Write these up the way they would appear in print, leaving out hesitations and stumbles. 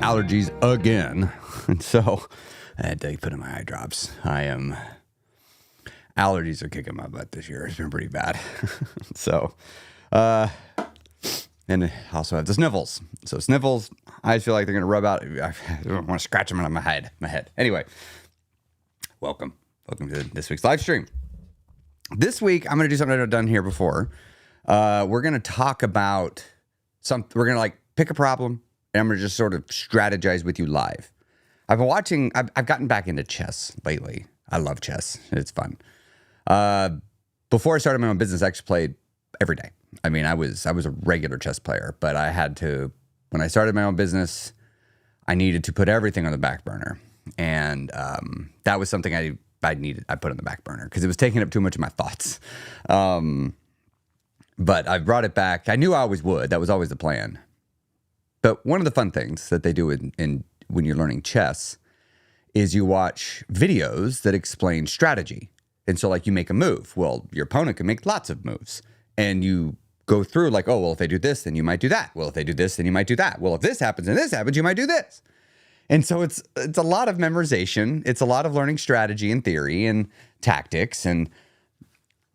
allergies again. And so I had to put in my eye drops. Allergies are kicking my butt this year. It's been pretty bad. And I also have the sniffles. So sniffles, I feel like they're going to rub out. I don't want to scratch them out of my head. Anyway, welcome to this week's live stream. This week, I'm going to do something I've done here before. We're going to talk about we're going to pick a problem, and I'm going to just sort of strategize with you live. I've gotten back into chess lately. I love chess. It's fun. Before I started my own business, I actually played every day. I mean, I was a regular chess player, but I had to, when I started my own business, I needed to put everything on the back burner. And that was something I put on the back burner because it was taking up too much of my thoughts. But I brought it back. I knew I always would. That was always the plan. But one of the fun things that they do when you're learning chess is you watch videos that explain strategy. And so you make a move. Well, your opponent can make lots of moves. And you go through if they do this, then you might do that. Well, if they do this, then you might do that. Well, if this happens and this happens, you might do this. And so it's a lot of memorization. It's a lot of learning strategy and theory and tactics. And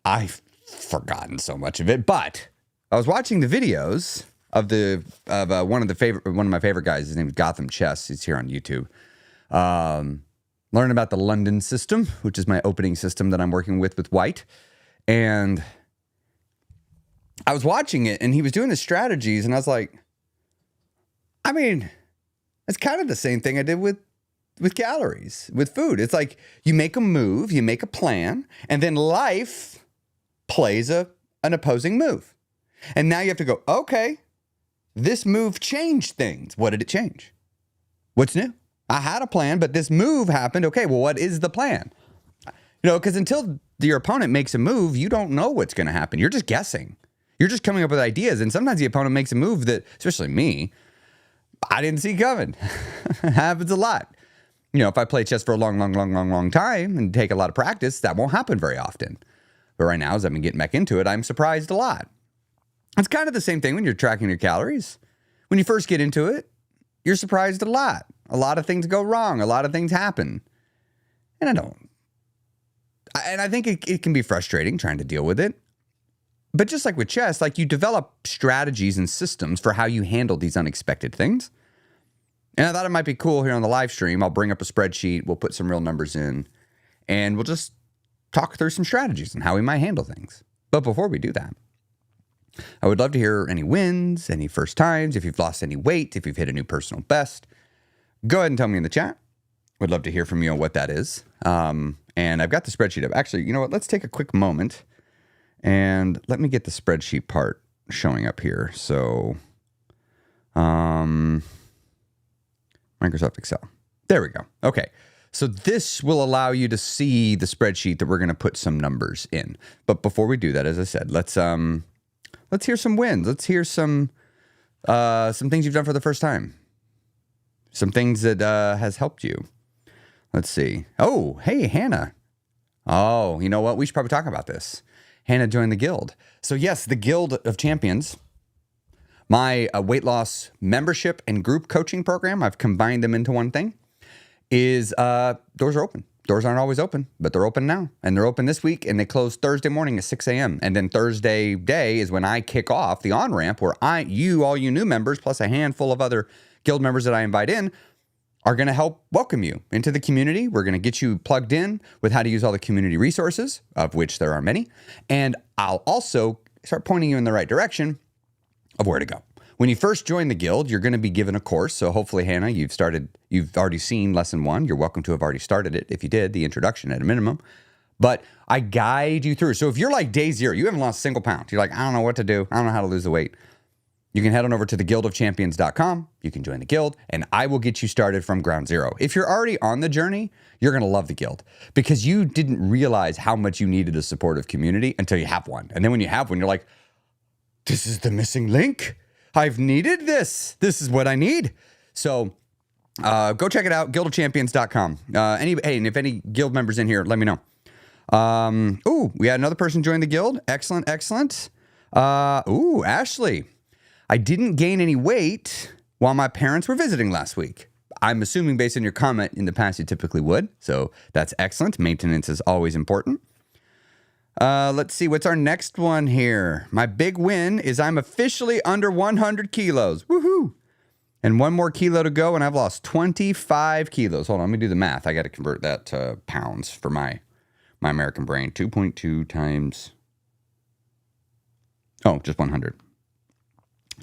I've forgotten so much of it. But I was watching the videos of one of my favorite guys. His name is Gotham Chess. He's here on YouTube. Learn about the London system, which is my opening system that I'm working with White. And I was watching it, and he was doing the strategies, and I was like, I mean, it's kind of the same thing I did with calories, with food. It's like you make a move, you make a plan, and then life plays an opposing move. And now you have to go, okay, this move changed things. What did it change? What's new? I had a plan, but this move happened. Okay, well, what is the plan? Because until your opponent makes a move, you don't know what's going to happen. You're just guessing. You're just coming up with ideas. And sometimes the opponent makes a move that, especially me, I didn't see coming. It happens a lot. If I play chess for a long time and take a lot of practice, that won't happen very often. But right now, as I've been getting back into it, I'm surprised a lot. It's kind of the same thing when you're tracking your calories. When you first get into it, you're surprised a lot. A lot of things go wrong. A lot of things happen. And I think it can be frustrating trying to deal with it. But just like with chess, you develop strategies and systems for how you handle these unexpected things. And I thought it might be cool here on the live stream. I'll bring up a spreadsheet. We'll put some real numbers in. And we'll just talk through some strategies and how we might handle things. But before we do that, I would love to hear any wins, any first times, if you've lost any weight, if you've hit a new personal best. Go ahead and tell me in the chat. Would love to hear from you on what that is. And I've got the spreadsheet up. Actually, you know what? Let's take a quick moment. And let me get the spreadsheet part showing up here. So, Microsoft Excel. There we go. Okay. So this will allow you to see the spreadsheet that we're going to put some numbers in. But before we do that, as I said, let's hear some wins. Let's hear some things you've done for the first time. Some things that has helped you. Let's see. Oh, hey, Hannah. Oh, you know what? We should probably talk about this. Hannah joined the guild. So yes, the Guild of Champions, my weight loss membership and group coaching program, I've combined them into one thing, is doors are open. Doors aren't always open, but they're open now. And they're open this week, and they close Thursday morning at 6 a.m. And then Thursday day is when I kick off the on-ramp where all you new members, plus a handful of other guild members that I invite in, are going to help welcome you into the community. We're going to get you plugged in with how to use all the community resources, of which there are many. And I'll also start pointing you in the right direction of where to go. When you first join the guild, you're going to be given a course. So hopefully, Hannah, you've already seen lesson 1. You're welcome to have already started it. If you did, the introduction at a minimum. But I guide you through. So if you're like day 0, you haven't lost a single pound. You're like, I don't know what to do. I don't know how to lose the weight. You can head on over to theguildofchampions.com. You can join the guild, and I will get you started from ground zero. If you're already on the journey, you're going to love the guild because you didn't realize how much you needed a supportive community until you have one. And then when you have one, you're like, this is the missing link. I've needed this. This is what I need. So go check it out, guildofchampions.com. And if any guild members in here, let me know. We had another person join the guild. Excellent. Ashley. I didn't gain any weight, while my parents were visiting last week. I'm assuming based on your comment in the past, you typically would. So that's excellent. Maintenance is always important. Let's see. What's our next one here? My big win is I'm officially under 100 kilos. Woohoo. And 1 more kilo to go, and I've lost 25 kilos. Hold on, let me do the math. I got to convert that to pounds for my American brain. 2.2 times... Oh, just 100.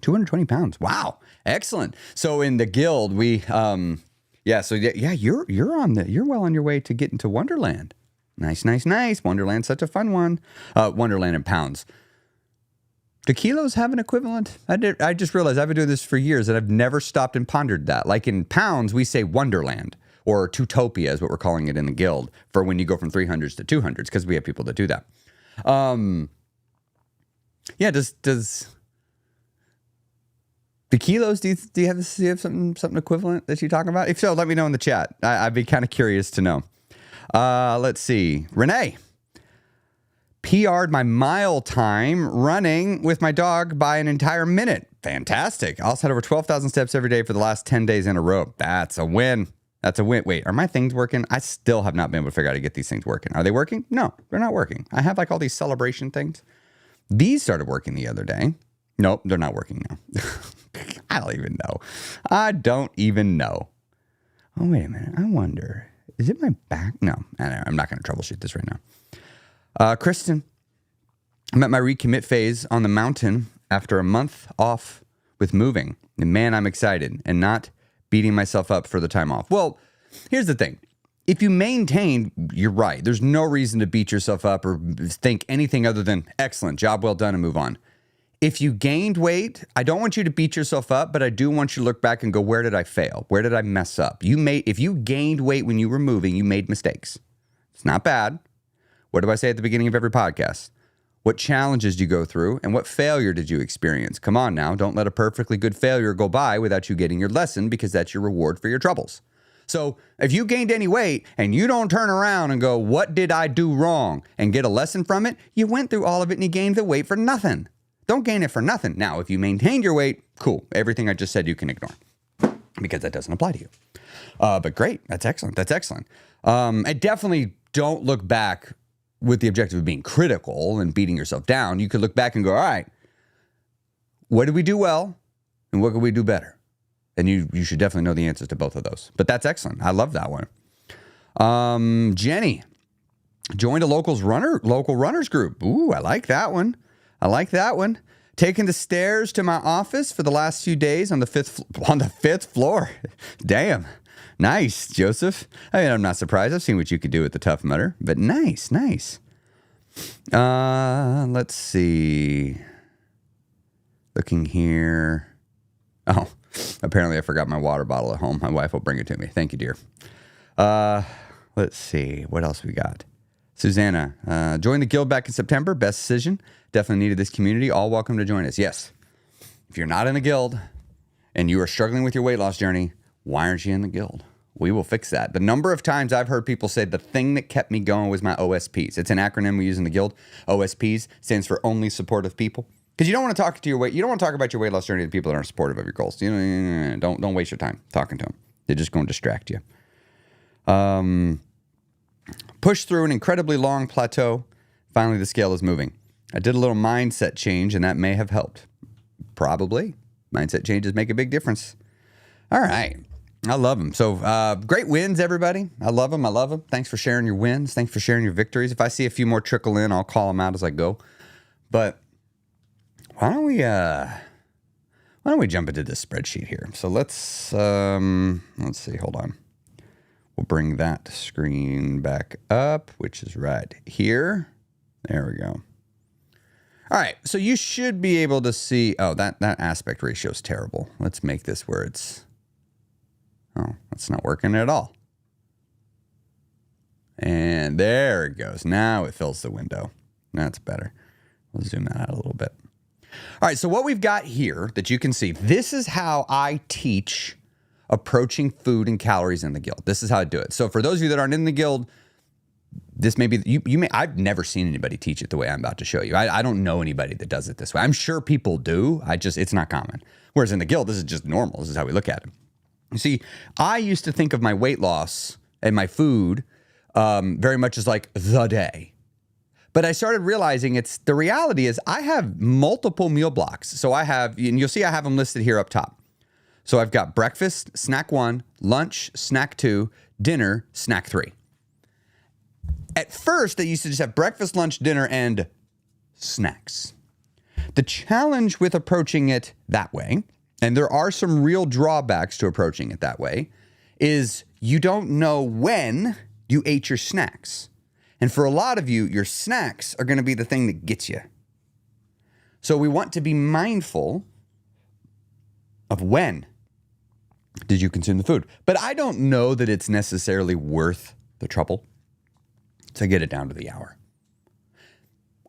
220 pounds. Wow. Excellent. So in the guild, we... you're well on your way to getting to Wonderland. Nice. Wonderland's such a fun one. Wonderland in pounds. Do kilos have an equivalent? I just realized I've been doing this for years and I've never stopped and pondered that. Like in pounds, we say Wonderland or Tutopia is what we're calling it in the guild for when you go from 300s to 200s because we have people that do that. Does the kilos, do you have something equivalent that you're talking about? If so, let me know in the chat. I'd be kind of curious to know. Let's see. Renee. PR'd my mile time running with my dog by an entire minute. Fantastic. I also had over 12,000 steps every day for the last 10 days in a row. That's a win. Wait, are my things working? I still have not been able to figure out how to get these things working. Are they working? No, they're not working. I have like all these celebration things. These started working the other day. Nope, they're not working now. I don't even know. Oh, wait a minute. I wonder, is it my back? No, I'm not going to troubleshoot this right now. Kristen, I'm at my recommit phase on the mountain after a month off with moving. And man, I'm excited and not beating myself up for the time off. Well, here's the thing. If you maintain, you're right. There's no reason to beat yourself up or think anything other than excellent, job well done, and move on. If you gained weight, I don't want you to beat yourself up, but I do want you to look back and go, where did I fail? Where did I mess up? If you gained weight when you were moving, you made mistakes. It's not bad. What do I say at the beginning of every podcast? What challenges did you go through and what failure did you experience? Come on now, don't let a perfectly good failure go by without you getting your lesson because that's your reward for your troubles. So if you gained any weight and you don't turn around and go, what did I do wrong? And get a lesson from it, you went through all of it and you gained the weight for nothing. Don't gain it for nothing. Now, if you maintained your weight, cool. Everything I just said you can ignore because that doesn't apply to you. But great. That's excellent. And definitely don't look back with the objective of being critical and beating yourself down. You could look back and go, all right, what did we do well and what could we do better? And you should definitely know the answers to both of those. But that's excellent. I love that one. Jenny joined a local runners group. Ooh, I like that one. Taking the stairs to my office for the last few days on the fifth floor. Damn. Nice, Joseph. I mean, I'm not surprised. I've seen what you could do with the Tough Mudder, but nice. Let's see. Looking here. Oh, apparently I forgot my water bottle at home. My wife will bring it to me. Thank you, dear. Let's see. What else we got? Susanna, joined the guild back in September. Best decision. Definitely needed this community. All welcome to join us. Yes. If you're not in a guild and you are struggling with your weight loss journey, why aren't you in the guild? We will fix that. The number of times I've heard people say the thing that kept me going was my OSPs. It's an acronym we use in the guild. OSPs stands for only supportive people. Because you don't want to talk to you don't want to talk about your weight loss journey to people that aren't supportive of your goals. Don't waste your time talking to them. They're just going to distract you. Push through an incredibly long plateau. Finally, the scale is moving. I did a little mindset change, and that may have helped. Probably. Mindset changes make a big difference. All right. I love them. So great wins, everybody. I love them. Thanks for sharing your wins. Thanks for sharing your victories. If I see a few more trickle in, I'll call them out as I go. But why don't we jump into this spreadsheet here? So let's see. Hold on. We'll bring that screen back up, which is right here. There we go. All right. So you should be able to see. Oh, that aspect ratio is terrible. Let's make this where it's. Oh, that's not working at all. And there it goes. Now it fills the window. That's better. We'll zoom that out a little bit. All right, so what we've got here that you can see, this is how I teach approaching food and calories in the guild. This is how I do it. So for those of you that aren't in the guild, this may be, I've never seen anybody teach it the way I'm about to show you. I don't know anybody that does it this way. I'm sure people do. It's not common. Whereas in the guild, this is just normal. This is how we look at it. You see, I used to think of my weight loss and my food very much as like the day. But I started realizing the reality is I have multiple meal blocks. So I have, and you'll see I have them listed here up top. So I've got breakfast, snack 1, lunch, snack 2, dinner, snack 3. At first, I used to just have breakfast, lunch, dinner, and snacks. The challenge with approaching it that way, and there are some real drawbacks to approaching it that way, is you don't know when you ate your snacks. And for a lot of you, your snacks are going to be the thing that gets you. So we want to be mindful of when did you consume the food. But I don't know that it's necessarily worth the trouble to get it down to the hour.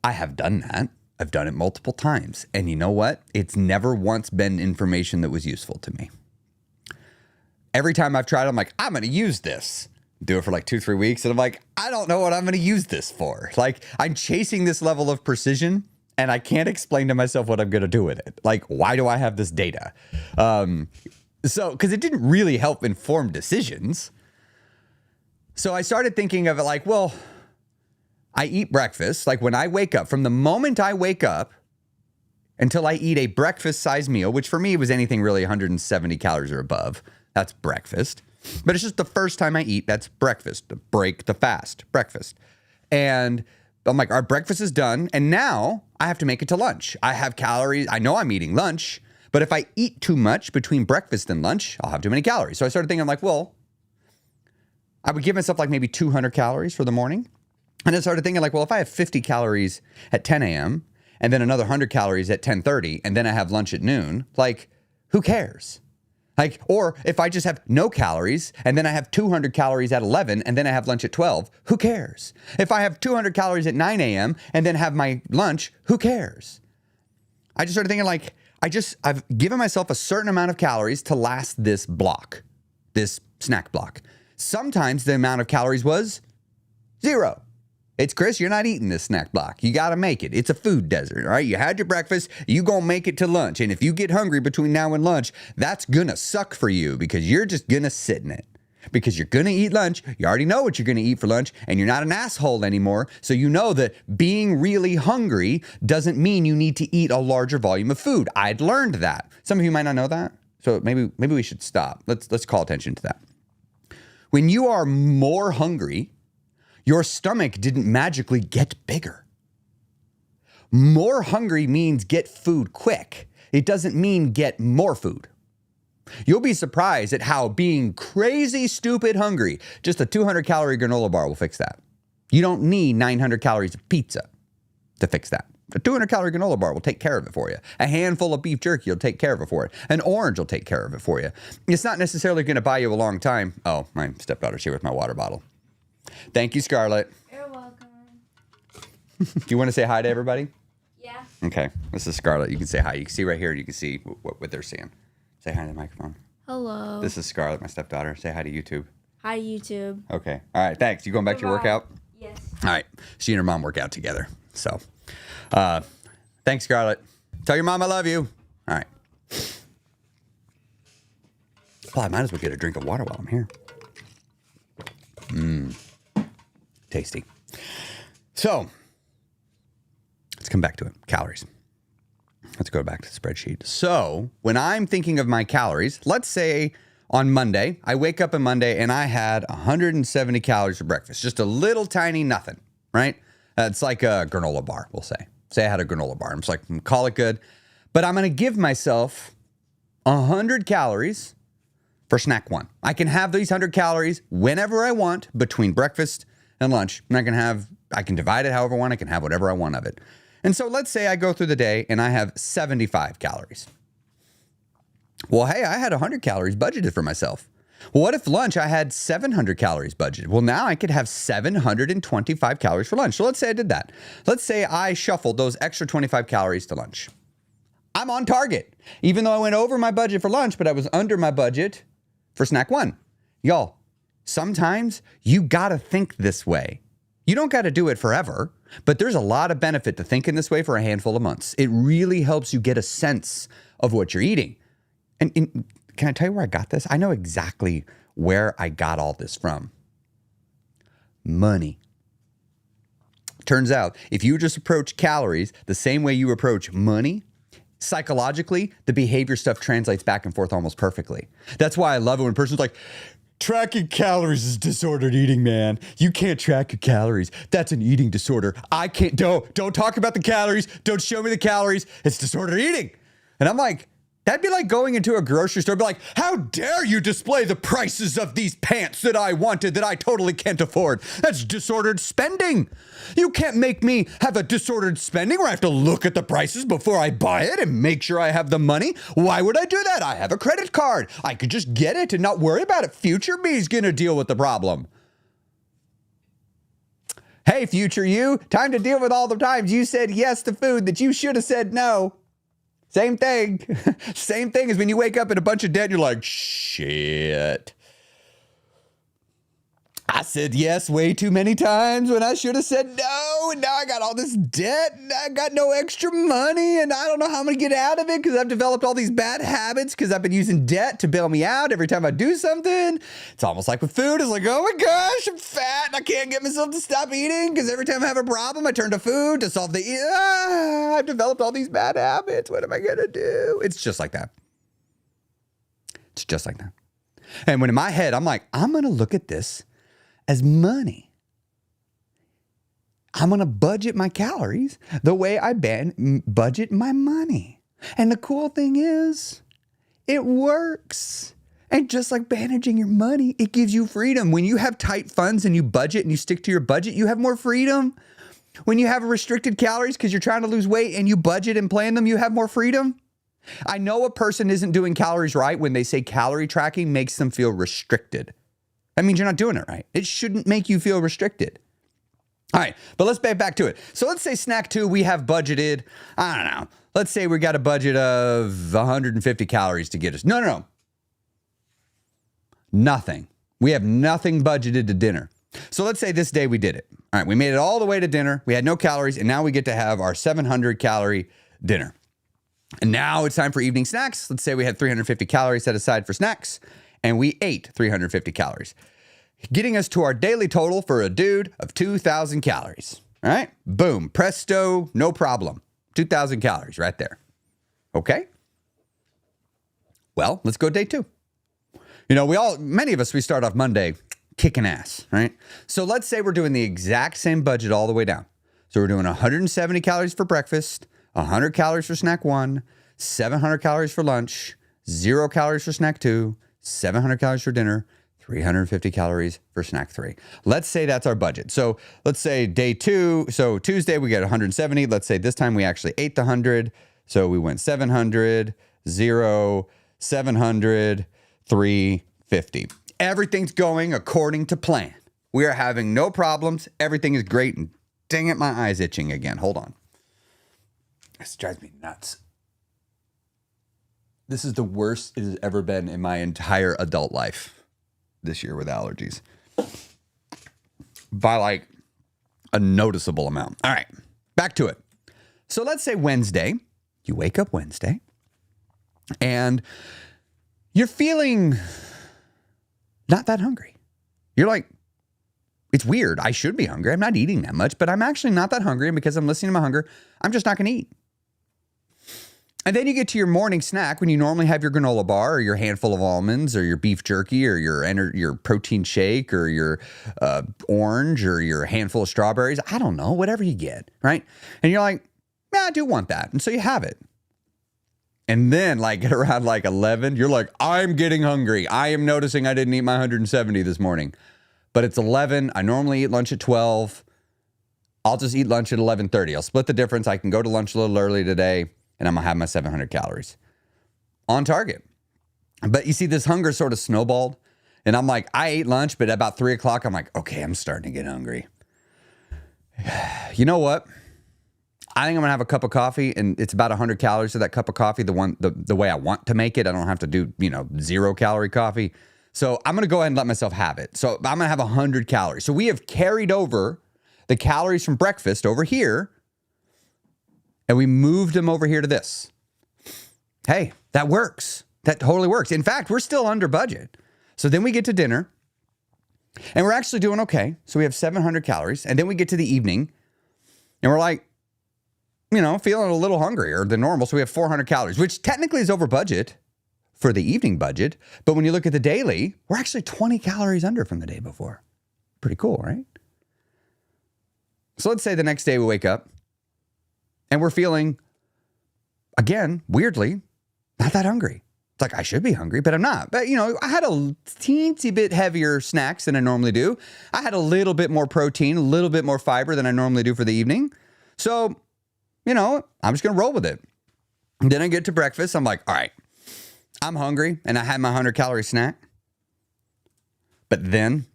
I have done that. I've done it multiple times. And you know what? It's never once been information that was useful to me. Every time I've tried, I'm like, I'm going to use this. Do it for like 2-3 weeks. And I'm like, I don't know what I'm going to use this for. Like, I'm chasing this level of precision and I can't explain to myself what I'm going to do with it. Like, why do I have this data? Because it didn't really help inform decisions. So I started thinking of it like, well, I eat breakfast. Like when I wake up, from the moment I wake up until I eat a breakfast size meal, which for me was anything really 170 calories or above, that's breakfast. But it's just the first time I eat, that's breakfast. Break the fast, breakfast. And I'm like, our breakfast is done. And now I have to make it to lunch. I have calories. I know I'm eating lunch. But if I eat too much between breakfast and lunch, I'll have too many calories. So I started thinking, I'm like, well, I would give myself like maybe 200 calories for the morning. And I started thinking like, well, if I have 50 calories at 10 a.m. and then another 100 calories at 10:30 and then I have lunch at noon, like, who cares? Like, or if I just have no calories and then I have 200 calories at 11 and then I have lunch at 12, who cares? If I have 200 calories at 9 a.m. and then have my lunch, who cares? I just started thinking like, I've given myself a certain amount of calories to last this block, this snack block. Sometimes the amount of calories was 0. It's Chris, you're not eating this snack block. You got to make it. It's a food desert, all right? You had your breakfast, you going to make it to lunch. And if you get hungry between now and lunch, that's going to suck for you because you're just going to sit in it. Because you're going to eat lunch, you already know what you're going to eat for lunch, and you're not an asshole anymore, so you know that being really hungry doesn't mean you need to eat a larger volume of food. I'd learned that. Some of you might not know that, so maybe we should stop. Let's call attention to that. When you are more hungry, your stomach didn't magically get bigger. More hungry means get food quick. It doesn't mean get more food. You'll be surprised at how being crazy, stupid hungry, just a 200-calorie granola bar will fix that. You don't need 900 calories of pizza to fix that. A 200-calorie granola bar will take care of it for you. A handful of beef jerky will take care of it for you. An orange will take care of it for you. It's not necessarily going to buy you a long time. Oh, my stepdaughter's here with my water bottle. Thank you, Scarlett. You're welcome. Do you want to say hi to everybody? Yeah. Okay. This is Scarlett. You can say hi. You can see right here. You can see what they're seeing. Say hi to the microphone. Hello. This is Scarlett, my stepdaughter. Say hi to YouTube. Hi, YouTube. Okay. All right. Thanks. You going back to your workout? Yes. All right. She and her mom work out together. So, thanks, Scarlett. Tell your mom I love you. All right. Well, I might as well get a drink of water while I'm here. Tasty. So, let's come back to it. Calories. Let's go back to the spreadsheet. So, when I'm thinking of my calories, let's say on Monday, I wake up on Monday and I had 170 calories for breakfast. Just a little tiny nothing, right? It's like a granola bar, we'll say. Say I had a granola bar. I'm just like, call it good. But I'm going to give myself 100 calories for snack 1. I can have these 100 calories whenever I want between breakfast and lunch. And I can divide it however I want. I can have whatever I want of it. And so let's say I go through the day and I have 75 calories. Well, hey, I had 100 calories budgeted for myself. Well, what if lunch I had 700 calories budgeted? Well, now I could have 725 calories for lunch. So let's say I did that. Let's say I shuffled those extra 25 calories to lunch. I'm on target, even though I went over my budget for lunch, but I was under my budget for snack 1. Y'all, sometimes you got to think this way. You don't got to do it forever, but there's a lot of benefit to thinking this way for a handful of months. It really helps you get a sense of what you're eating. And can I tell you where I got this? I know exactly where I got all this from. Money. Turns out, if you just approach calories the same way you approach money, psychologically, the behavior stuff translates back and forth almost perfectly. That's why I love it when a person's like, tracking calories is disordered eating, man. You can't track your calories. That's an eating disorder. I can't, don't talk about the calories. Don't show me the calories. It's disordered eating. And I'm like, that'd be like going into a grocery store, be like, how dare you display the prices of these pants that I wanted that I totally can't afford? That's disordered spending. You can't make me have a disordered spending where I have to look at the prices before I buy it and make sure I have the money. Why would I do that? I have a credit card. I could just get it and not worry about it. Future me is going to deal with the problem. Hey, future you, time to deal with all the times you said yes to food that you should have said no. Same thing. Same thing as when you wake up in a bunch of debt and you're like, shit. I said yes way too many times when I should have said no. And now I got all this debt and I got no extra money and I don't know how I'm going to get out of it because I've developed all these bad habits because I've been using debt to bail me out every time I do something. It's almost like with food. It's like, oh my gosh, I'm fat and I can't get myself to stop eating because every time I have a problem, I turn to food to solve I've developed all these bad habits. What am I going to do? It's just like that. It's just like that. And when in my head, I'm like, I'm going to look at this as money. I'm going to budget my calories the way I budget my money. And the cool thing is, it works. And just like managing your money, it gives you freedom. When you have tight funds and you budget and you stick to your budget, you have more freedom. When you have restricted calories because you're trying to lose weight and you budget and plan them, you have more freedom. I know a person isn't doing calories right when they say calorie tracking makes them feel restricted. That means you're not doing it right. It shouldn't make you feel restricted. All right, but let's get back to it. So let's say snack 2, we have budgeted, I don't know. Let's say we got a budget of 150 calories to get us. No. Nothing. We have nothing budgeted to dinner. So let's say this day we did it. All right, we made it all the way to dinner. We had no calories, and now we get to have our 700 calorie dinner. And now it's time for evening snacks. Let's say we had 350 calories set aside for snacks, and we ate 350 calories, getting us to our daily total for a dude of 2,000 calories. All right, boom, presto, no problem. 2,000 calories right there. Okay. Well, let's go day 2. You know, many of us, we start off Monday kicking ass, right? So let's say we're doing the exact same budget all the way down. So we're doing 170 calories for breakfast, 100 calories for snack 1, 700 calories for lunch, 0 calories for snack 2, 700 calories for dinner, 350 calories for snack 3. Let's say that's our budget. So let's say day 2. So Tuesday we get 170. Let's say this time we actually ate the 100. So we went 700, 0, 700, 350. Everything's going according to plan. We are having no problems. Everything is great. And dang it, my eye's itching again. Hold on. This drives me nuts. This is the worst it has ever been in my entire adult life this year with allergies. By like a noticeable amount. All right, back to it. So let's say Wednesday, you wake up Wednesday and you're feeling not that hungry. You're like, it's weird. I should be hungry. I'm not eating that much, but I'm actually not that hungry. And because I'm listening to my hunger, I'm just not going to eat. And then you get to your morning snack when you normally have your granola bar or your handful of almonds or your beef jerky or your protein shake or your orange or your handful of strawberries. I don't know, whatever you get, right? And you're like, yeah, I do want that. And so you have it. And then like at around like 11, you're like, I'm getting hungry. I am noticing I didn't eat my 170 this morning. But it's 11. I normally eat lunch at 12. I'll just eat lunch at 11:30. I'll split the difference. I can go to lunch a little early today. And I'm going to have my 700 calories on target. But you see, this hunger sort of snowballed. And I'm like, I ate lunch, but at about 3 o'clock, I'm like, okay, I'm starting to get hungry. You know what? I think I'm going to have a cup of coffee, and it's about 100 calories to that cup of coffee, the way I want to make it. I don't have to do, 0 calorie coffee. So I'm going to go ahead and let myself have it. So I'm going to have 100 calories. So we have carried over the calories from breakfast over here and we moved them over here to this. Hey, that works. That totally works. In fact, we're still under budget. So then we get to dinner and we're actually doing okay. So we have 700 calories. And then we get to the evening and we're like, feeling a little hungrier than normal. So we have 400 calories, which technically is over budget for the evening budget. But when you look at the daily, we're actually 20 calories under from the day before. Pretty cool, right? So let's say the next day we wake up and we're feeling, again, weirdly, not that hungry. It's like, I should be hungry, but I'm not. But, I had a teensy bit heavier snacks than I normally do. I had a little bit more protein, a little bit more fiber than I normally do for the evening. So, I'm just going to roll with it. And then I get to breakfast. I'm like, all right, I'm hungry. And I had my 100-calorie snack. But then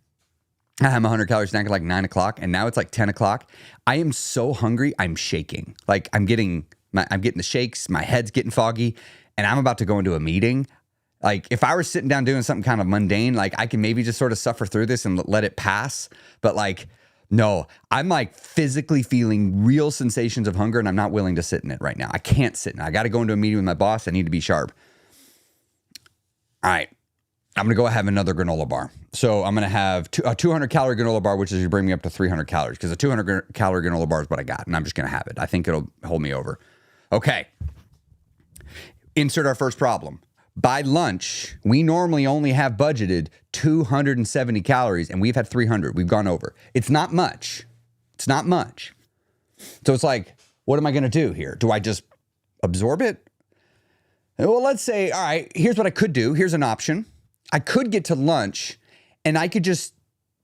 I had my 100-calorie snack at like 9 o'clock. And now it's like 10 o'clock. I am so hungry, I'm shaking. Like I'm getting the shakes. My head's getting foggy. And I'm about to go into a meeting. Like if I were sitting down doing something kind of mundane, like I can maybe just sort of suffer through this and let it pass. But like, no, I'm like physically feeling real sensations of hunger and I'm not willing to sit in it right now. I can't sit in it. I got to go into a meeting with my boss. I need to be sharp. All right. I'm going to go have another granola bar. So I'm going to have a 200-calorie granola bar, which is you bring me up to 300 calories because a 200-calorie granola bar is what I got. And I'm just going to have it. I think it'll hold me over. Okay. Insert our first problem. By lunch, we normally only have budgeted 270 calories and we've had 300. We've gone over. It's not much. It's not much. So it's like, what am I going to do here? Do I just absorb it? Well, let's say, all right, here's what I could do. Here's an option. I could get to lunch and I could just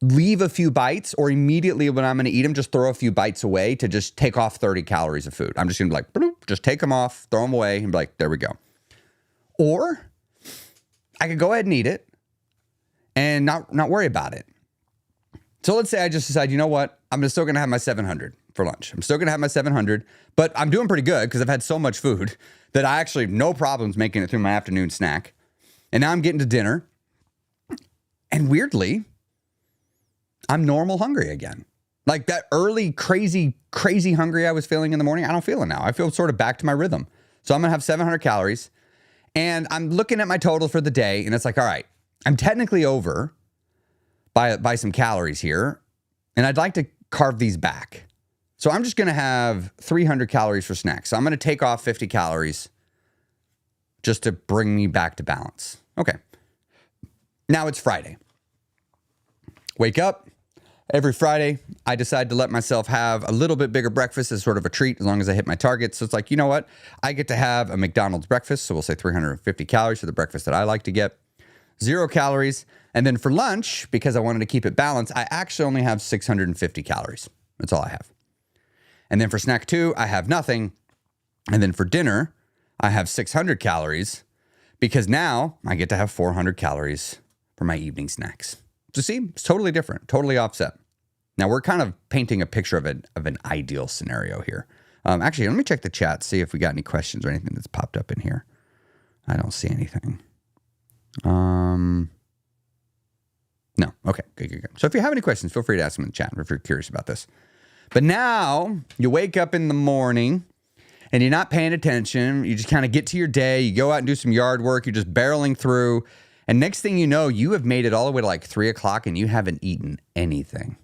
leave a few bites or immediately when I'm going to eat them, just throw a few bites away to just take off 30 calories of food. I'm just going to be like, bloop, just take them off, throw them away and be like, there we go. Or I could go ahead and eat it and not worry about it. So let's say I just decide, you know what? I'm still going to have my 700 for lunch. I'm still going to have my 700, but I'm doing pretty good because I've had so much food that I actually have no problems making it through my afternoon snack. And now I'm getting to dinner. And weirdly, I'm normal hungry again. Like that early, crazy hungry I was feeling in the morning, I don't feel it now. I feel sort of back to my rhythm. So I'm going to have 700 calories. And I'm looking at my total for the day, and it's like, all right, I'm technically over by some calories here, and I'd like to carve these back. So I'm just going to have 300 calories for snacks. So I'm going to take off 50 calories just to bring me back to balance. Okay. Now it's Friday. Wake up. Every Friday, I decide to let myself have a little bit bigger breakfast as sort of a treat as long as I hit my target. So it's like, you know what? I get to have a McDonald's breakfast. So we'll say 350 calories for the breakfast that I like to get. 0 calories. And then for lunch, because I wanted to keep it balanced, I actually only have 650 calories. That's all I have. And then for snack 2, I have nothing. And then for dinner, I have 600 calories because now I get to have 400 calories for my evening snacks. So see, it's totally different, totally offset. Now we're kind of painting a picture of an ideal scenario here. Actually, let me check the chat, see if we got any questions or anything that's popped up in here. I don't see anything. No. Okay, good. So if you have any questions, feel free to ask them in the chat if you're curious about this. But now you wake up in the morning and you're not paying attention. You just kind of get to your day. You go out and do some yard work. You're just barreling through. And next thing you know, you have made it all the way to like 3 o'clock and you haven't eaten anything.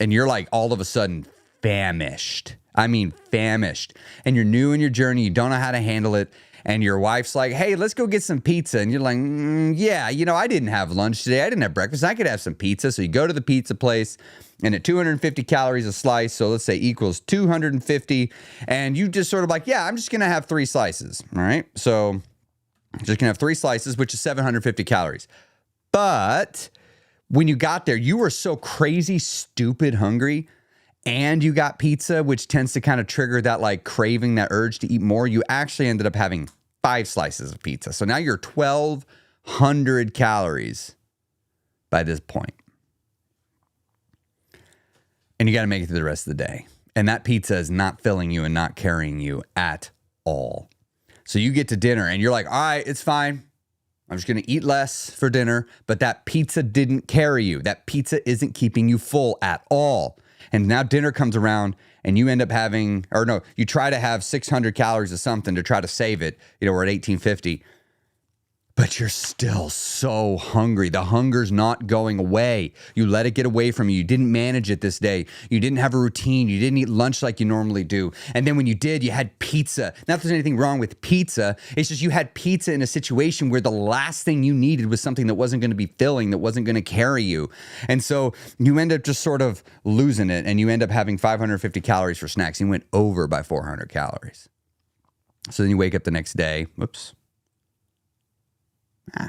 And you're like all of a sudden famished. I mean, famished. And you're new in your journey. You don't know how to handle it. And your wife's like, hey, let's go get some pizza. And you're like, yeah, I didn't have lunch today. I didn't have breakfast. I could have some pizza. So you go to the pizza place and at 250 calories a slice, so let's say equals 250. And you just sort of like, yeah, I'm just going to have 3 slices. All right. So just going to have 3 slices, which is 750 calories. But when you got there, you were so crazy, stupid hungry. And you got pizza, which tends to kind of trigger that like craving, that urge to eat more. You actually ended up having 5 slices of pizza. So now you're 1,200 calories by this point. And you got to make it through the rest of the day. And that pizza is not filling you and not carrying you at all. So you get to dinner and you're like, all right, it's fine. I'm just going to eat less for dinner, but that pizza didn't carry you. That pizza isn't keeping you full at all. And now dinner comes around and you end up having, or no, you try to have 600 calories of something to try to save it. We're at 1850. But you're still so hungry. The hunger's not going away. You let it get away from you. You didn't manage it this day. You didn't have a routine. You didn't eat lunch like you normally do. And then when you did, you had pizza. Not that there's anything wrong with pizza. It's just you had pizza in a situation where the last thing you needed was something that wasn't going to be filling, that wasn't going to carry you. And so you end up just sort of losing it, and you end up having 550 calories for snacks. You went over by 400 calories. So then you wake up the next day. Whoops.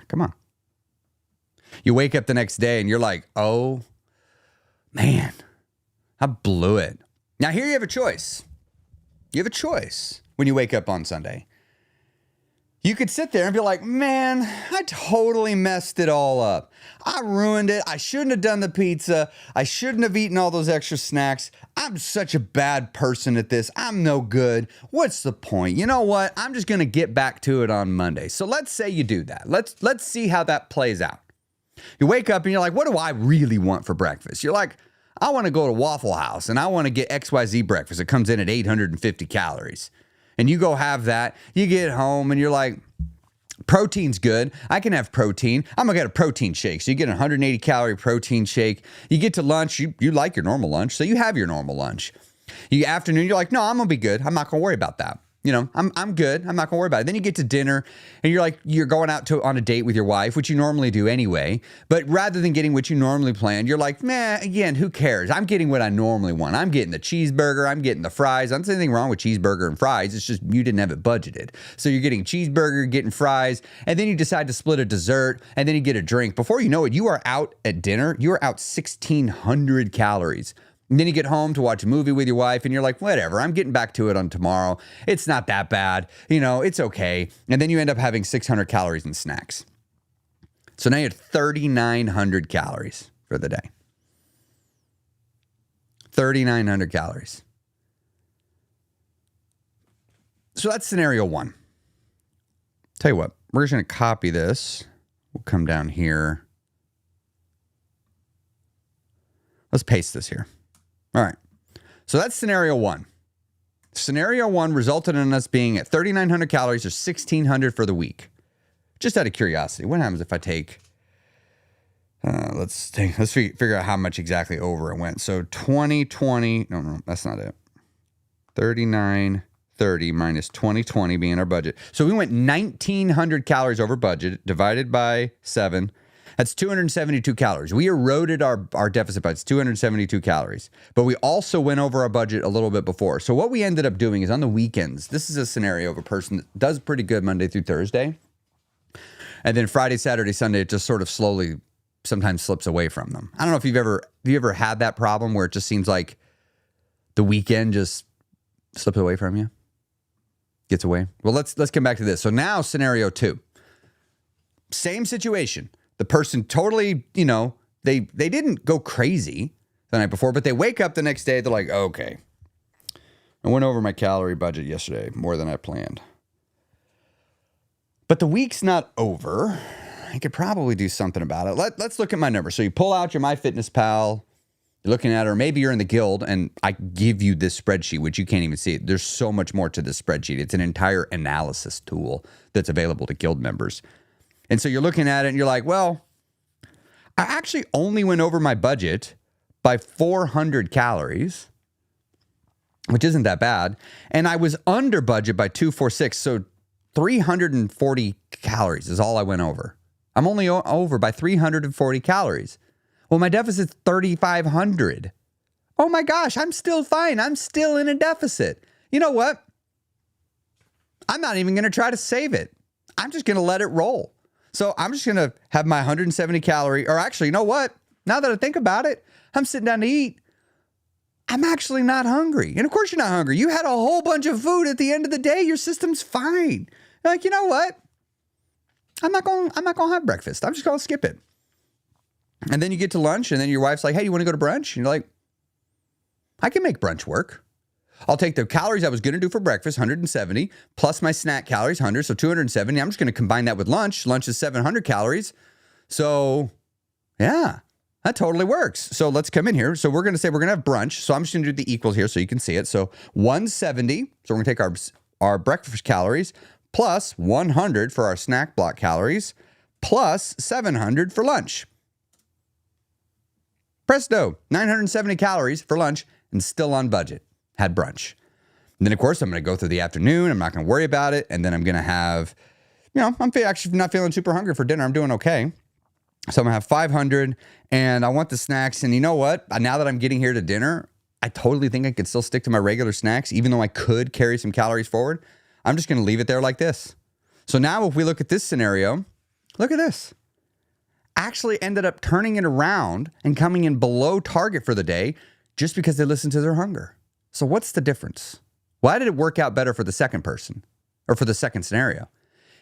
Come on. You wake up the next day and you're like, oh, man, I blew it. Now, here you have a choice. You have a choice when you wake up on Sunday. You could sit there and be like, man, I totally messed it all up. I ruined it. I shouldn't have done the pizza. I shouldn't have eaten all those extra snacks. I'm such a bad person at this. I'm no good. What's the point? You know what? I'm just going to get back to it on Monday. So let's say you do that. Let's see how that plays out. You wake up and you're like, what do I really want for breakfast? You're like, I want to go to Waffle House and I want to get XYZ breakfast. It comes in at 850 calories. And you go have that, you get home and you're like, protein's good. I can have protein. I'm going to get a protein shake. So you get a 180 calorie protein shake. You get to lunch. You like your normal lunch. So you have your normal lunch. Afternoon, you're like, no, I'm going to be good. I'm not going to worry about that. I'm good. I'm not going to worry about it. Then you get to dinner and you're like, you're going out on a date with your wife, which you normally do anyway. But rather than getting what you normally planned, you're like, man, again, who cares? I'm getting what I normally want. I'm getting the cheeseburger. I'm getting the fries. There's anything wrong with cheeseburger and fries. It's just you didn't have it budgeted. So you're getting cheeseburger, getting fries, and then you decide to split a dessert, and then you get a drink. Before you know it, you are out at dinner. You are out 1,600 calories. And then you get home to watch a movie with your wife and you're like, whatever, I'm getting back to it on tomorrow. It's not that bad. It's okay. And then you end up having 600 calories in snacks. So now you have 3,900 calories for the day. 3,900 calories. So that's scenario one. Tell you what, we're just going to copy this. We'll come down here. Let's paste this here. All right. So that's scenario one. Scenario one resulted in us being at 3,900 calories or 1,600 for the week. Just out of curiosity, what happens if I take, let's figure out how much exactly over it went. So 2020, no, that's not it. 3930 minus 2020 being our budget. So we went 1,900 calories over budget divided by 7. That's 272 calories. We eroded our deficit by 272 calories. But we also went over our budget a little bit before. So what we ended up doing is on the weekends, this is a scenario of a person that does pretty good Monday through Thursday. And then Friday, Saturday, Sunday, it just sort of slowly sometimes slips away from them. I don't know if have you ever had that problem where it just seems like the weekend just slips away from you? Gets away? Well, let's come back to this. So now scenario two. Same situation. The person totally, they didn't go crazy the night before, but they wake up the next day. They're like, okay, I went over my calorie budget yesterday more than I planned. But the week's not over. I could probably do something about it. Let's look at my numbers. So you pull out your MyFitnessPal. You're looking at it, or maybe you're in the guild, and I give you this spreadsheet, which you can't even see. There's so much more to this spreadsheet. It's an entire analysis tool that's available to guild members. And so you're looking at it and you're like, well, I actually only went over my budget by 400 calories, which isn't that bad. And I was under budget by 246. So 340 calories is all I went over. I'm only over by 340 calories. Well, my deficit's 3,500. Oh my gosh, I'm still fine. I'm still in a deficit. You know what? I'm not even going to try to save it. I'm just going to let it roll. So I'm just going to have my 170 calorie, or actually, you know what? Now that I think about it, I'm sitting down to eat. I'm actually not hungry. And of course you're not hungry. You had a whole bunch of food at the end of the day. Your system's fine. You're like, you know what? I'm not going to have breakfast. I'm just going to skip it. And then you get to lunch and then your wife's like, hey, you want to go to brunch? And you're like, I can make brunch work. I'll take the calories I was going to do for breakfast, 170, plus my snack calories, 100, so 270. I'm just going to combine that with lunch. Lunch is 700 calories. So, yeah, that totally works. So let's come in here. So we're going to say we're going to have brunch. So I'm just going to do the equals here so you can see it. So 170. So we're going to take our breakfast calories plus 100 for our snack block calories plus 700 for lunch. Presto, 970 calories for lunch and still on budget. Had brunch. And then, of course, I'm going to go through the afternoon. I'm not going to worry about it. And then I'm going to have, I'm actually not feeling super hungry for dinner. I'm doing okay. So I'm going to have 500 and I want the snacks. And you know what? Now that I'm getting here to dinner, I totally think I could still stick to my regular snacks, even though I could carry some calories forward. I'm just going to leave it there like this. So now if we look at this scenario, look at this. Actually ended up turning it around and coming in below target for the day just because they listened to their hunger. So what's the difference? Why did it work out better for the second person or for the second scenario?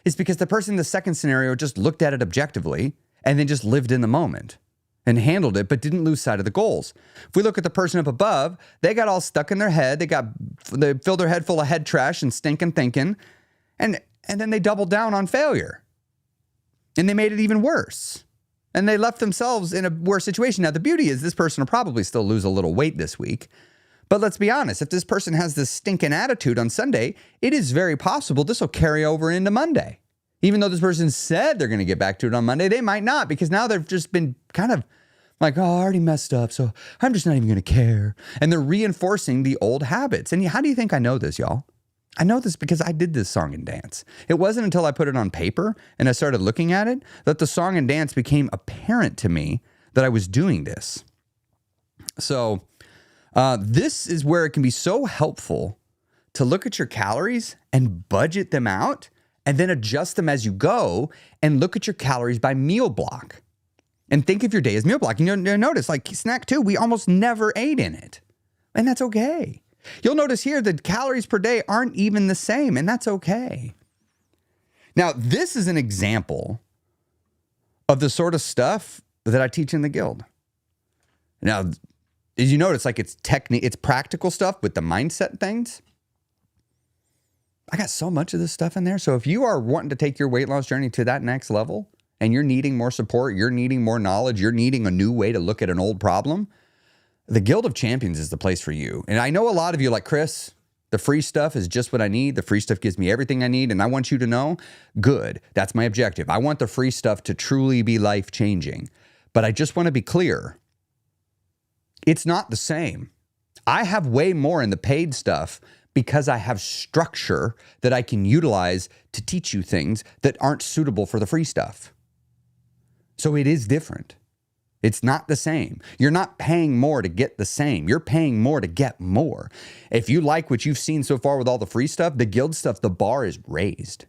It's because the person in the second scenario just looked at it objectively and then just lived in the moment and handled it, but didn't lose sight of the goals. If we look at the person up above, they got all stuck in their head. They filled their head full of head trash and stinking thinking, and then they doubled down on failure. And they made it even worse. And they left themselves in a worse situation. Now, the beauty is this person will probably still lose a little weight this week. But let's be honest, if this person has this stinking attitude on Sunday, it is very possible this will carry over into Monday. Even though this person said they're going to get back to it on Monday, they might not, because now they've just been kind of like, oh, I already messed up, so I'm just not even going to care. And they're reinforcing the old habits. And how do you think I know this, y'all? I know this because I did this song and dance. It wasn't until I put it on paper and I started looking at it that the song and dance became apparent to me that I was doing this. So this is where it can be so helpful to look at your calories and budget them out and then adjust them as you go and look at your calories by meal block and think of your day as meal block. And you'll notice, like snack 2, we almost never ate in it. And that's okay. You'll notice here that calories per day aren't even the same, and that's okay. Now, this is an example of the sort of stuff that I teach in the guild. Now, as you notice, like it's practical stuff with the mindset things. I got so much of this stuff in there. So if you are wanting to take your weight loss journey to that next level and you're needing more support, you're needing more knowledge, you're needing a new way to look at an old problem, the Guild of Champions is the place for you. And I know a lot of you like, Chris, the free stuff is just what I need. The free stuff gives me everything I need. And I want you to know, good, that's my objective. I want the free stuff to truly be life-changing. But I just want to be clear. It's not the same. I have way more in the paid stuff because I have structure that I can utilize to teach you things that aren't suitable for the free stuff. So it is different. It's not the same. You're not paying more to get the same. You're paying more to get more. If you like what you've seen so far with all the free stuff, the guild stuff, the bar is raised.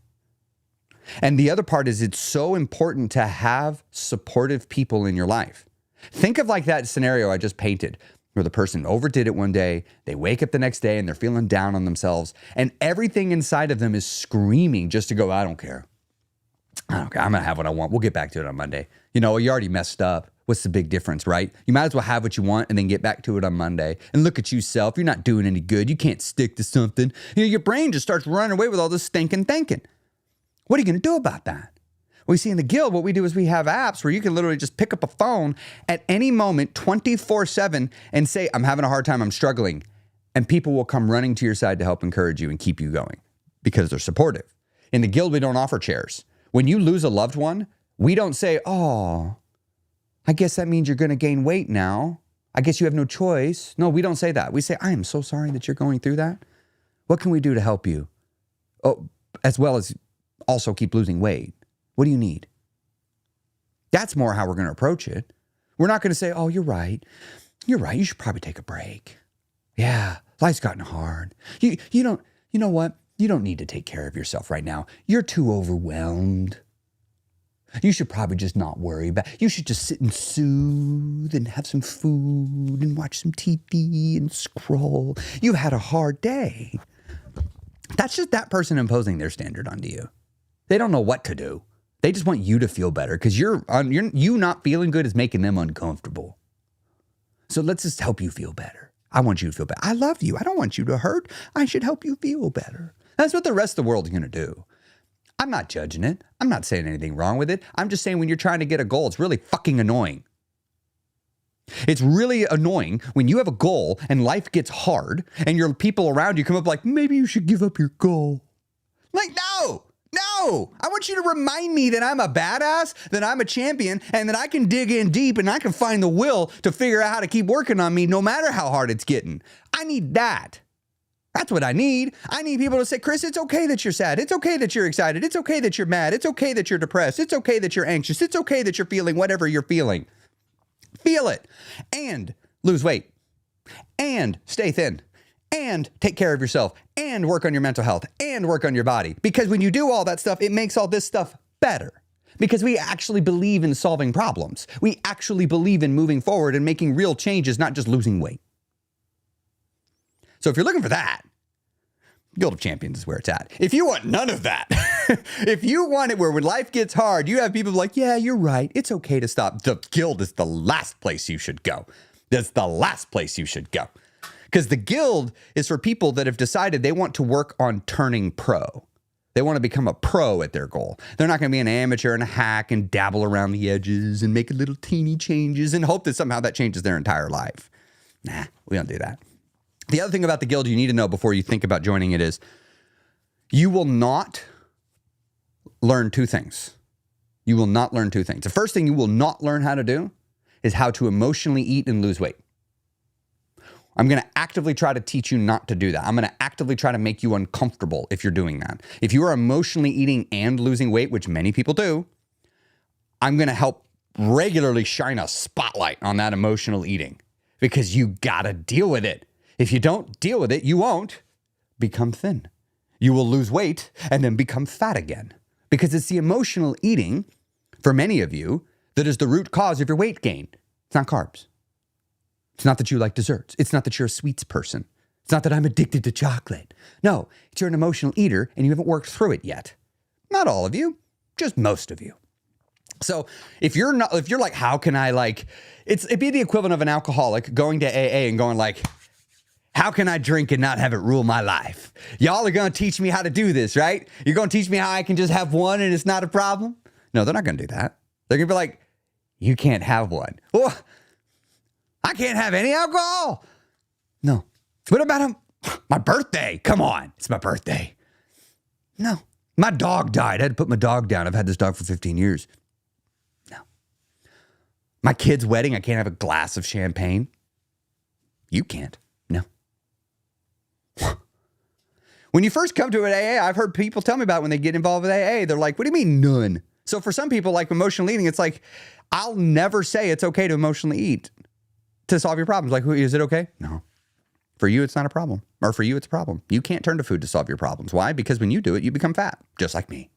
And the other part is it's so important to have supportive people in your life. Think of like that scenario I just painted where the person overdid it one day, they wake up the next day and they're feeling down on themselves and everything inside of them is screaming just to go, I don't care. I'm going to have what I want. We'll get back to it on Monday. You already messed up. What's the big difference, right? You might as well have what you want and then get back to it on Monday. And look at yourself. You're not doing any good. You can't stick to something. Your brain just starts running away with all this stinking thinking. What are you going to do about that? We see in the guild, what we do is we have apps where you can literally just pick up a phone at any moment, 24/7, and say, I'm having a hard time, I'm struggling. And people will come running to your side to help encourage you and keep you going because they're supportive. In the guild, we don't offer chairs. When you lose a loved one, we don't say, oh, I guess that means you're going to gain weight now. I guess you have no choice. No, we don't say that. We say, I am so sorry that you're going through that. What can we do to help you? Oh, as well as also keep losing weight. What do you need? That's more how we're going to approach it. We're not going to say, oh, you're right. You're right. You should probably take a break. Yeah, life's gotten hard. You know what? You don't need to take care of yourself right now. You're too overwhelmed. You should probably just not worry about it. You should just sit and soothe and have some food and watch some TV and scroll. You've had a hard day. That's just that person imposing their standard onto you. They don't know what to do. They just want you to feel better because you not feeling good is making them uncomfortable. So let's just help you feel better. I want you to feel better. I love you. I don't want you to hurt. I should help you feel better. That's what the rest of the world is going to do. I'm not judging it. I'm not saying anything wrong with it. I'm just saying when you're trying to get a goal, it's really fucking annoying. It's really annoying when you have a goal and life gets hard and your people around you come up like, maybe you should give up your goal. Like, no. I want you to remind me that I'm a badass, that I'm a champion, and that I can dig in deep and I can find the will to figure out how to keep working on me no matter how hard it's getting. I need that. That's what I need. I need people to say, Chris, it's okay that you're sad. It's okay that you're excited. It's okay that you're mad. It's okay that you're depressed. It's okay that you're anxious. It's okay that you're feeling whatever you're feeling. Feel it. And lose weight. And stay thin. And take care of yourself. And work on your mental health. And work on your body. Because when you do all that stuff, it makes all this stuff better. Because we actually believe in solving problems. We actually believe in moving forward and making real changes, not just losing weight. So if you're looking for that, Guild of Champions is where it's at. If you want none of that, if you want it where when life gets hard, you have people like, yeah, you're right. It's okay to stop. The Guild is the last place you should go. That's the last place you should go. Because the Guild is for people that have decided they want to work on turning pro. They want to become a pro at their goal. They're not going to be an amateur and a hack and dabble around the edges and make little teeny changes and hope that somehow that changes their entire life. Nah, we don't do that. The other thing about the Guild you need to know before you think about joining it is you will not learn two things. You will not learn two things. The first thing you will not learn how to do is how to emotionally eat and lose weight. I'm going to actively try to teach you not to do that. I'm going to actively try to make you uncomfortable if you're doing that. If you are emotionally eating and losing weight, which many people do, I'm going to help regularly shine a spotlight on that emotional eating because you got to deal with it. If you don't deal with it, you won't become thin. You will lose weight and then become fat again because it's the emotional eating for many of you that is the root cause of your weight gain. It's not carbs. It's not that you like desserts. It's not that you're a sweets person. It's not that I'm addicted to chocolate. No, it's you're an emotional eater and you haven't worked through it yet. Not all of you, just most of you. So if you're like, how can I it'd be the equivalent of an alcoholic going to AA and going like, how can I drink and not have it rule my life? Y'all are going to teach me how to do this, right? You're going to teach me how I can just have one and it's not a problem? No, they're not going to do that. They're going to be like, you can't have one. Well, I can't have any alcohol. No. What about my birthday? Come on. It's my birthday. No. My dog died. I had to put my dog down. I've had this dog for 15 years. No. My kid's wedding. I can't have a glass of champagne. You can't. No. When you first come to an AA, I've heard people tell me about when they get involved with AA, they're like, what do you mean none? So for some people like emotional eating, it's like, I'll never say it's okay to emotionally eat to solve your problems. Like, is it okay? No. For you, it's not a problem. Or for you, it's a problem. You can't turn to food to solve your problems. Why? Because when you do it, you become fat, just like me.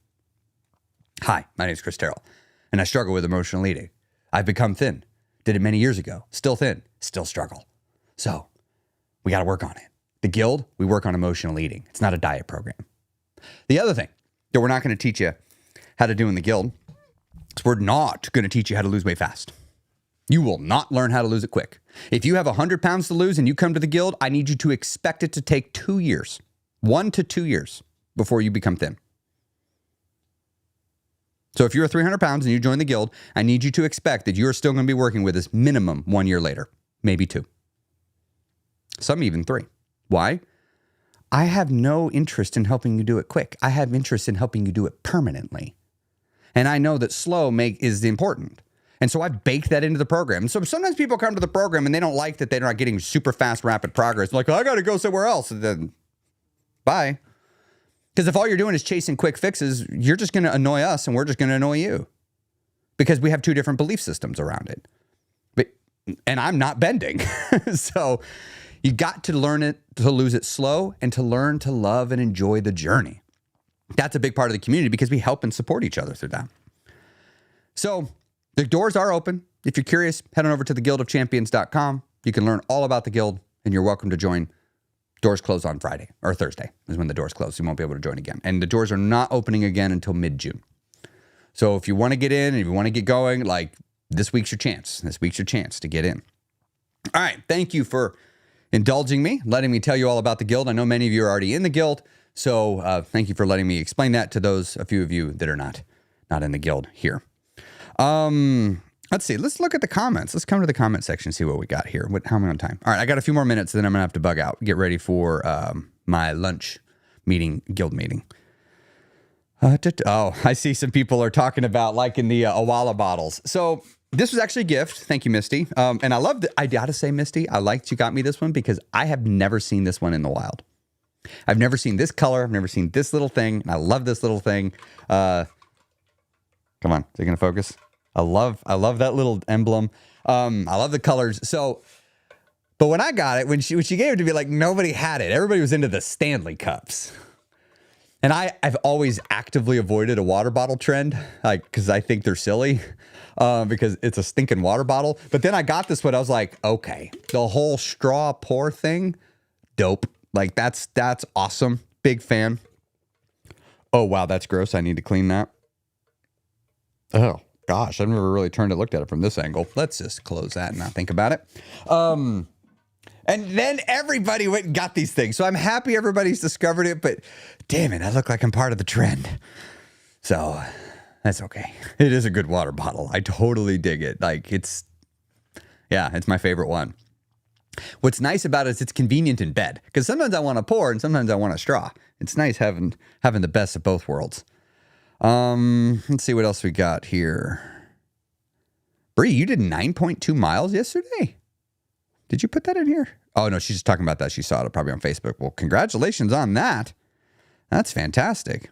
Hi, my name is Chris Terrell, and I struggle with emotional eating. I've become thin. Did it many years ago. Still thin. Still struggle. So we got to work on it. The Guild, we work on emotional eating. It's not a diet program. The other thing that we're not going to teach you how to do in the Guild is we're not going to teach you how to lose weight fast. You will not learn how to lose it quick. If you have 100 pounds to lose and you come to the Guild, I need you to expect it to take 2 years, 1 to 2 years before you become thin. So if you're 300 pounds and you join the Guild, I need you to expect that you're still going to be working with us minimum 1 year later, maybe 2. Some even 3. Why? I have no interest in helping you do it quick. I have interest in helping you do it permanently. And I know that slow is important. And so I've baked that into the program. So sometimes people come to the program and they don't like that they're not getting super fast, rapid progress. Like, oh, I got to go somewhere else. And then bye. Because if all you're doing is chasing quick fixes, you're just going to annoy us and we're just going to annoy you. Because we have 2 different belief systems around it. And I'm not bending. So you got to learn it to lose it slow and to learn to love and enjoy the journey. That's a big part of the community because we help and support each other through that. So the doors are open. If you're curious, head on over to theguildofchampions.com. You can learn all about the Guild and you're welcome to join. Doors close on Friday or Thursday is when the doors close. You won't be able to join again. And the doors are not opening again until mid-June. So if you want to get in and if you want to get going, like this week's your chance. This week's your chance to get in. All right. Thank you for indulging me, letting me tell you all about the guild. I know many of you are already in the guild, so thank you for letting me explain that to a few of you that are not in the guild here. Let's see. Let's look at the comments. Let's come to the comment section and see what we got here. How am I on time? All right, I got a few more minutes, then I'm going to have to bug out. Get ready for my lunch meeting, guild meeting. Oh, I see some people are talking about liking the Awala bottles. So this was actually a gift. Thank you, Misty. And I loved it. I got to say, Misty, I liked you got me this one because I have never seen this one in the wild. I've never seen this color. I've never seen this little thing. And I love this little thing. Come on, is it going to focus? I love that little emblem. I love the colors. So, but when I got it, when she gave it to me, like nobody had it. Everybody was into the Stanley cups. And I've always actively avoided a water bottle trend, like, because I think they're silly, because it's a stinking water bottle. But then I got this one. I was like, okay, the whole straw pour thing, dope. Like that's awesome. Big fan. Oh, wow, that's gross. I need to clean that. Oh, gosh, I've never really looked at it from this angle. Let's just close that and not think about it. And then everybody went and got these things. So I'm happy everybody's discovered it, but damn it, I look like I'm part of the trend. So that's okay. It is a good water bottle. I totally dig it. Like it's my favorite one. What's nice about it is it's convenient in bed because sometimes I want to pour and sometimes I want a straw. It's nice having the best of both worlds. Let's see what else we got here. Bree, you did 9.2 miles yesterday. Did you put that in here? Oh, no, she's just talking about that. She saw it probably on Facebook. Well, congratulations on that. That's fantastic.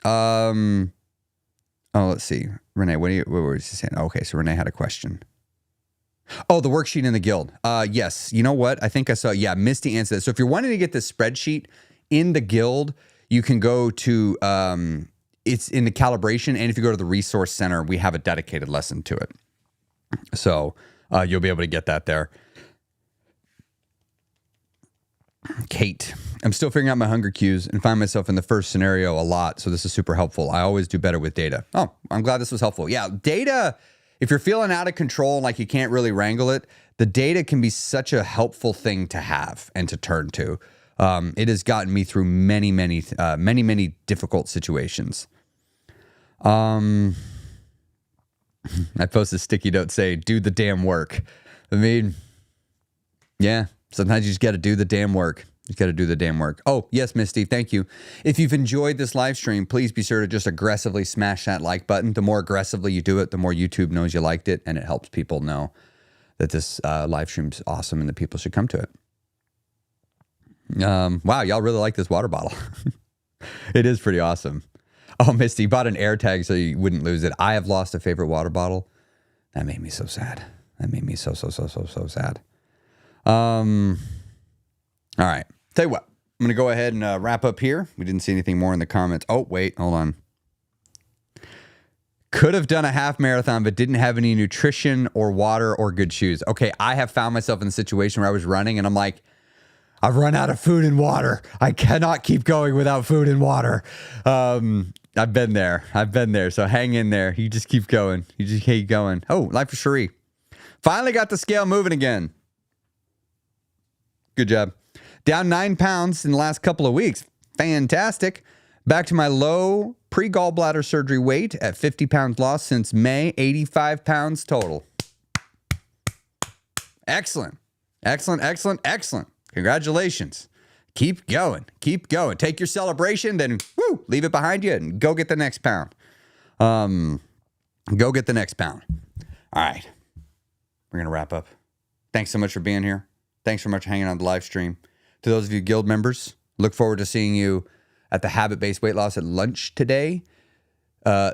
Oh, let's see. Renee, what was she saying? Okay, so Renee had a question. Oh, the worksheet in the guild. Yes. You know what? I think I saw, Misty answered that. So if you're wanting to get this spreadsheet in the guild, you can go to, it's in the calibration. And if you go to the resource center, we have a dedicated lesson to it. So you'll be able to get that there. Kate, I'm still figuring out my hunger cues and find myself in the first scenario a lot. So this is super helpful. I always do better with data. Oh, I'm glad this was helpful. Yeah, data, if you're feeling out of control, like you can't really wrangle it, the data can be such a helpful thing to have and to turn to. It has gotten me through many difficult situations. I posted a sticky note say, do the damn work. I mean, yeah. Sometimes you just got to do the damn work. You got to do the damn work. Oh, yes, Misty, thank you. If you've enjoyed this live stream, please be sure to just aggressively smash that like button. The more aggressively you do it, the more YouTube knows you liked it, and it helps people know that this live stream's awesome and that people should come to it. Wow, y'all really like this water bottle. It is pretty awesome. Oh, Misty, you bought an air tag so you wouldn't lose it. I have lost a favorite water bottle. That made me so sad. That made me so sad. All right. Tell you what, I'm going to go ahead and wrap up here. We didn't see anything more in the comments. Oh, wait, hold on. Could have done a half marathon, but didn't have any nutrition or water or good shoes. Okay, I have found myself in a situation where I was running and I'm like, I've run out of food and water. I cannot keep going without food and water. I've been there. So hang in there. You just keep going. You just keep going. Oh, life for Cherie. Finally got the scale moving again. Good job. Down 9 pounds in the last couple of weeks. Fantastic. Back to my low pre-gallbladder surgery weight at 50 pounds lost since May, 85 pounds total. Excellent. Congratulations. Keep going. Take your celebration, then leave it behind you and go get the next pound. All right. We're going to wrap up. Thanks so much for being here. Thanks so much for hanging on the live stream. To those of you guild members, look forward to seeing you at the habit-based weight loss at lunch today.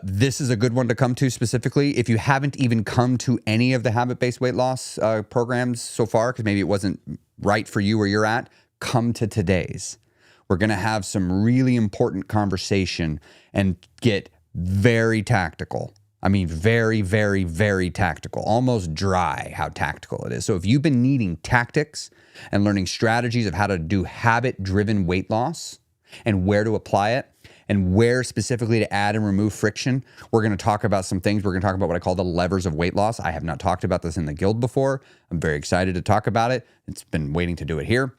This is a good one to come to specifically. If you haven't even come to any of the habit-based weight loss programs so far, because maybe it wasn't right for you where you're at, come to today's. We're going to have some really important conversation and get very tactical. I mean, very, very, very tactical, almost dry how tactical it is. So if you've been needing tactics and learning strategies of how to do habit-driven weight loss and where to apply it, and where specifically to add and remove friction. We're going to talk about some things. We're going to talk about what I call the levers of weight loss. I have not talked about this in the guild before. I'm very excited to talk about it. It's been waiting to do it here.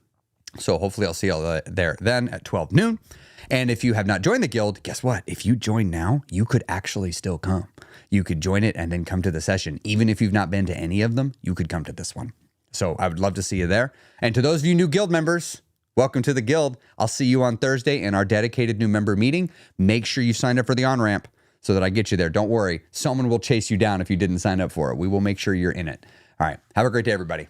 So hopefully I'll see you all there then at 12 noon. And if you have not joined the guild, guess what? If you join now, you could actually still come. You could join it and then come to the session. Even if you've not been to any of them, you could come to this one. So I would love to see you there. And to those of you new guild members, welcome to the guild. I'll see you on Thursday in our dedicated new member meeting. Make sure you sign up for the on-ramp so that I get you there. Don't worry. Someone will chase you down if you didn't sign up for it. We will make sure you're in it. All right. Have a great day, everybody.